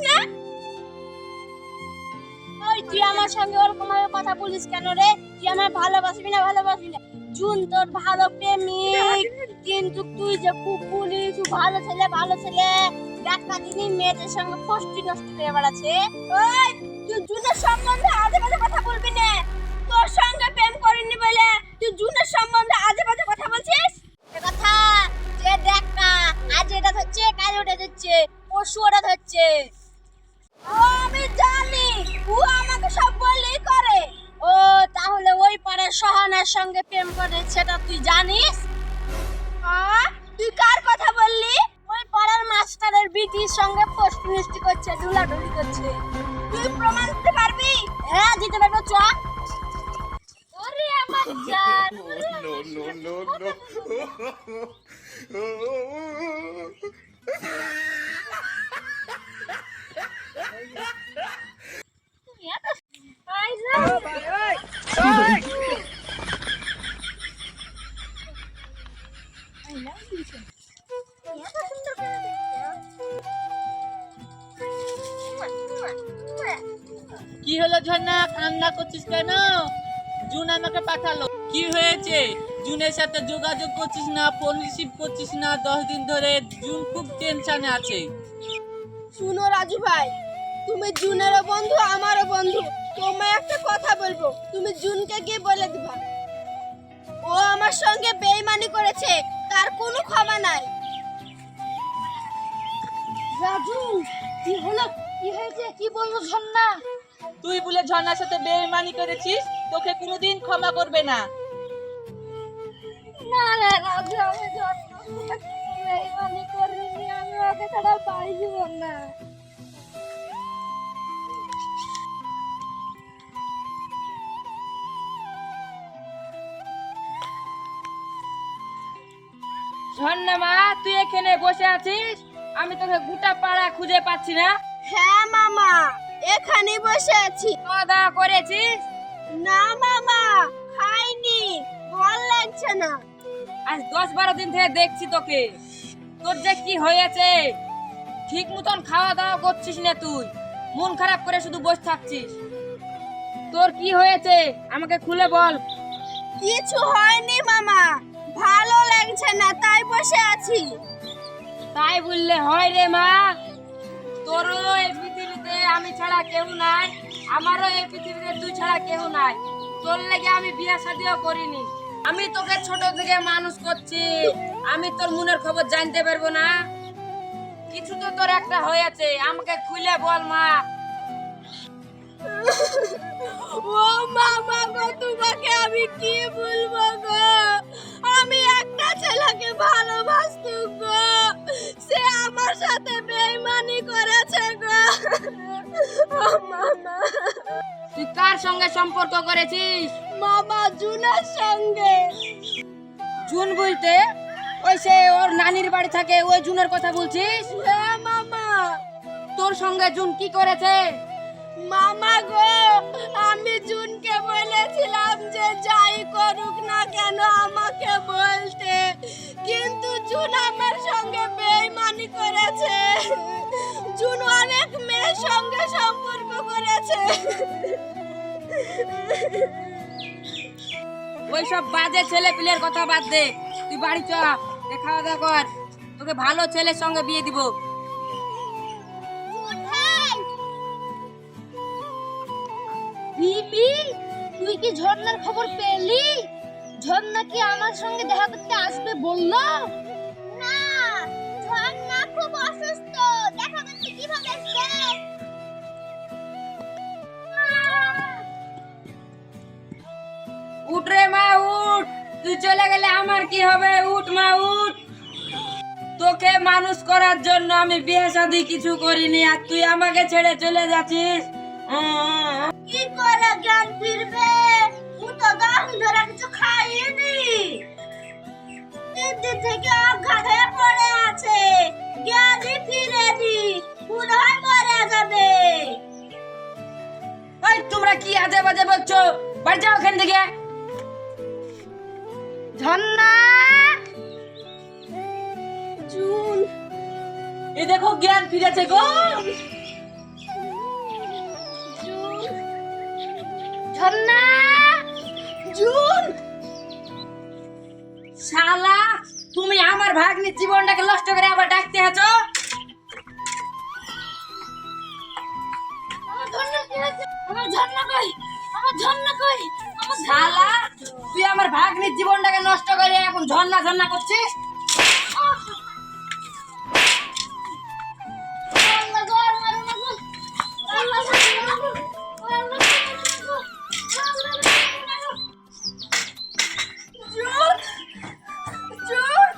না? ওই তুই আমার সঙ্গে ওরকম ভাবে কথা বলিস কেন রে? তুই আমার ভালোবাসবি না ভালোবাসবি না? জুন তোর ভালো প্রেমিক, কিন্তু তুই যে খুব বলিস ভালো ছেলে ভালো ছেলে, দেখা দিনই মেয়েদের সঙ্গে ফষ্টি নষ্টি করে বেড়াচ্ছে। ওই তুই জুনের সম্বন্ধে আজে বাজে কথা বলবি না। তোর সঙ্গে প্রেম করিনি বলে তুই জুনের সম্বন্ধে আজে বাজে কথা বলছিস। এ কথা যে দেখ না, আজ এটা হচ্ছে কাল ওটা হচ্ছে, পরশু ওটা হচ্ছে। ও আমি জানি, ও আমাকে সব বলেই করে। ও তাহলে ওই পাড়ার সহানার সঙ্গে প্রেম করে সেটা তুই জানিস? তুই কার কথা বললি? ওই পাড়ার মাস্টারের বিটির সঙ্গে পোস্ট মিষ্টি করছে, ধুলাধুলি করছে। তুই প্রমাণ দিতে পারবি? হ্যাঁ দিতে পারবো, চ। ওরে আমার জান, no, no, no, no. তুমি এত আইজা কি হলো ঝর্ণা, কান্না করছিস কেন? জুন আমাকে পাঠালো। কি হয়েছে? জুনের সাথে যোগাযোগ করছিস না, ফোন রিসিভ করছিস না 10 দিন ধরে। জুন খুব টেনশনে আছে। শুনো রাজু ভাই, তুমি জুনেরও বন্ধু আমারও বন্ধু, তোমায় একটা কথা বলবো, তুমি জুনকে গিয়ে বলে দিবা ও আমার সঙ্গে বেইমানি করেছে, তার কোনো ক্ষমা নাই। রাজু কি হলো, কি হয়েছে, কি বলবো ঝর্ণা? তুই বলে ঝর্ণার সাথে বেইমানি করেছিস, তোকে কোনোদিন ক্ষমা করবে না। না না রাজু, আমি ঝর্ণার সাথে বেইমানি করিনি, আমি ওকে ছাড়া বাড়ি যাব না। ঝর্ণা মা, তুই এখানে বসে আছিস? আমি তোকে গোটা পাড়া খুঁজে পাচ্ছি না। হ্যাঁ মামা, এখানেই বসে আছি। খাওয়া দাওয়া করেছিস? না মামা, খাইনি, ভাল লাগছে না। আজ 10-12 দিন থেকে দেখছি তোকে, তোর যে কি হয়েছে, ঠিক মতন খাওয়া দাওয়া করছিস না তুই, মন খারাপ করে শুধু বসে থাকছিস। তোর কি হয়েছে আমাকে খুলে বল। কিছু হয়নি মামা, ভালো লাগছে না তাই বসে আছি। তাই বললে হয় রে মা? তোরও এই পৃথিবীতে আমি ছাড়া কেউ নাই, আমারও এই পৃথিবীতে তুই ছাড়া কেউ নাই। তোর লেগে আমি বিয়ে শাদিও করিনি, আমি তোকে ছোট থেকে মানুষ করছি, আমি তোর মনের খবর জানতে পারবো না? কিছু তো তোর একটা হয়েছে, আমাকে খুলে বল মা। ও মামা গো, তোমাকে আমি কি বলবো গো, আমি একটা ছেলেকে ভালোবাসতো গো, সে আমার সাথে বেইমানি করেছে গো। ও মামা, তুই কার সঙ্গে সম্পর্ক করেছিস? মামা জুনের সঙ্গে। জুন বলতে ওই সে ওর নানির বাড়ি থাকে ওই জুনের কথা বলছিস? হ্যাঁ মামা। তোর সঙ্গে জুন কি করেছে? মামা গো, আমি জুনকে বলেছিলাম যে যাই করুক না কেন আমাকে বলতে, কিন্তু জুন আমার সঙ্গে বেইমানি করেছে। জুন অনেক মেয়ের সঙ্গে সম্পর্ক করেছে। ওই সব বাজে ছেলে পিলের কথা বাদ দে, তুই বাড়ি চ, খাওয়া দাওয়া কর, তোকে ভালো ছেলের সঙ্গে বিয়ে দিব। বিবি, তুই কি ঝর্ণার খবর পেলি? ঝর্ণা কি আমার সঙ্গে দেখা করতে আসবে বললো? না, ঝর্ণা খুব অসুস্থ, দেখা করতে কিভাবে আসবে? উঠ রে মা উঠ, তুই চলে গেলে আমার কি হবে? উঠ মা উঠ, তোকে মানুষ করার জন্য আমি বিয়ে শাদী কিছু করিনি, আর তুই আমাকে ছেড়ে চলে যাচ্ছিস। কি করে জ্ঞান ফিরবে? ও তো 10 ধরে কিছু খাইনি, 3 দিন থেকে অজ্ঞান হয়ে পড়ে আছে, জ্ঞানই ফিরেনি, মনে হয় মরে যাবে। ওই তোমরা কি আজে বাজে বলছো? বাড়ি যাও ওখান থেকে। ঝর্ণা, জুন, এই দেখো জ্ঞান ফিরেছে গো। ঝর্ণা জুন শালা তুমি আমার ভাগ্নির জীবনটাকে নষ্ট করে আবার ডাকতে আছো। আমার ঝর্ণা কি হয়েছে? আমার ঝর্ণা কই? আমার ঝর্ণা কই? আমার শালা তুই আমার ভাগ্নির জীবনটাকে নষ্ট করে এখন ঝর্ণা ঝর্ণা করছিস। আল্লাহ গো, আর মারো না গো। আল্লাহ মারো না গো। আল্লাহ মারো না গো। আল্লাহ মারো না গো। জুন জুন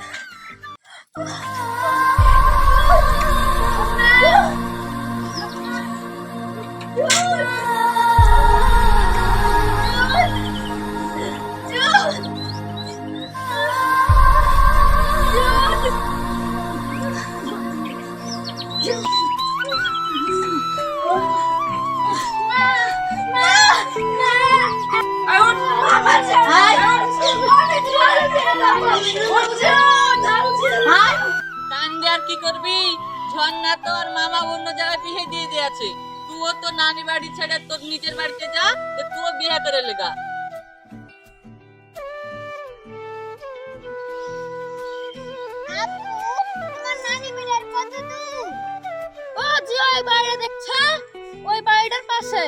কান্দে আর কি করবি? ঝর্ণা তো আর মামা অন্য জায়গায় বিয়ে দিয়ে দিয়েছে। তুইও তো নানি বাড়ি ছেড়ে তোর নিজের বাড়িতে যা, তুইও বিয়ে করে লেগা। আপু, তোমার নানি বাড়ির কত দূর? ও জি, ওই বাড়িটা দেখছো? ওই বাড়িটার পাশে।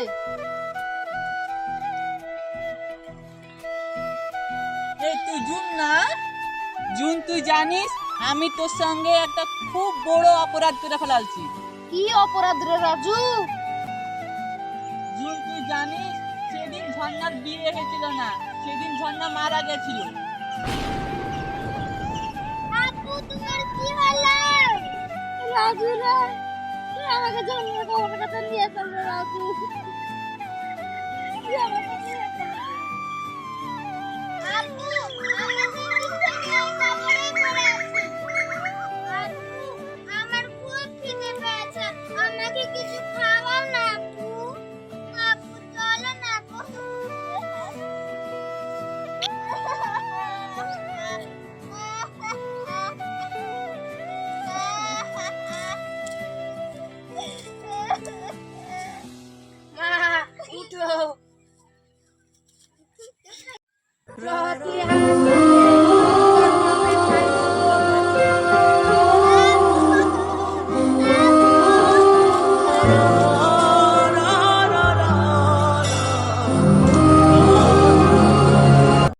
এই তুই জুন না? জুন তুই জানিস আমি তোর সঙ্গে একটা খুব বড় অপরাধ করে ফেলালছি। কি অপরাধ রে রাজু? জুন তুই জানিস সেদিন ঝর্ণার বিয়ে হয়েছিল না, সেদিন ঝর্ণা মারা গেছিল। আপু, তোমার কি হলো? রাজু রে, তুই আমাকে জন্মের খবরটা তো নিয়ে চল রে রাজু। তুই আমাকে নিয়ে চল। আপু, আমার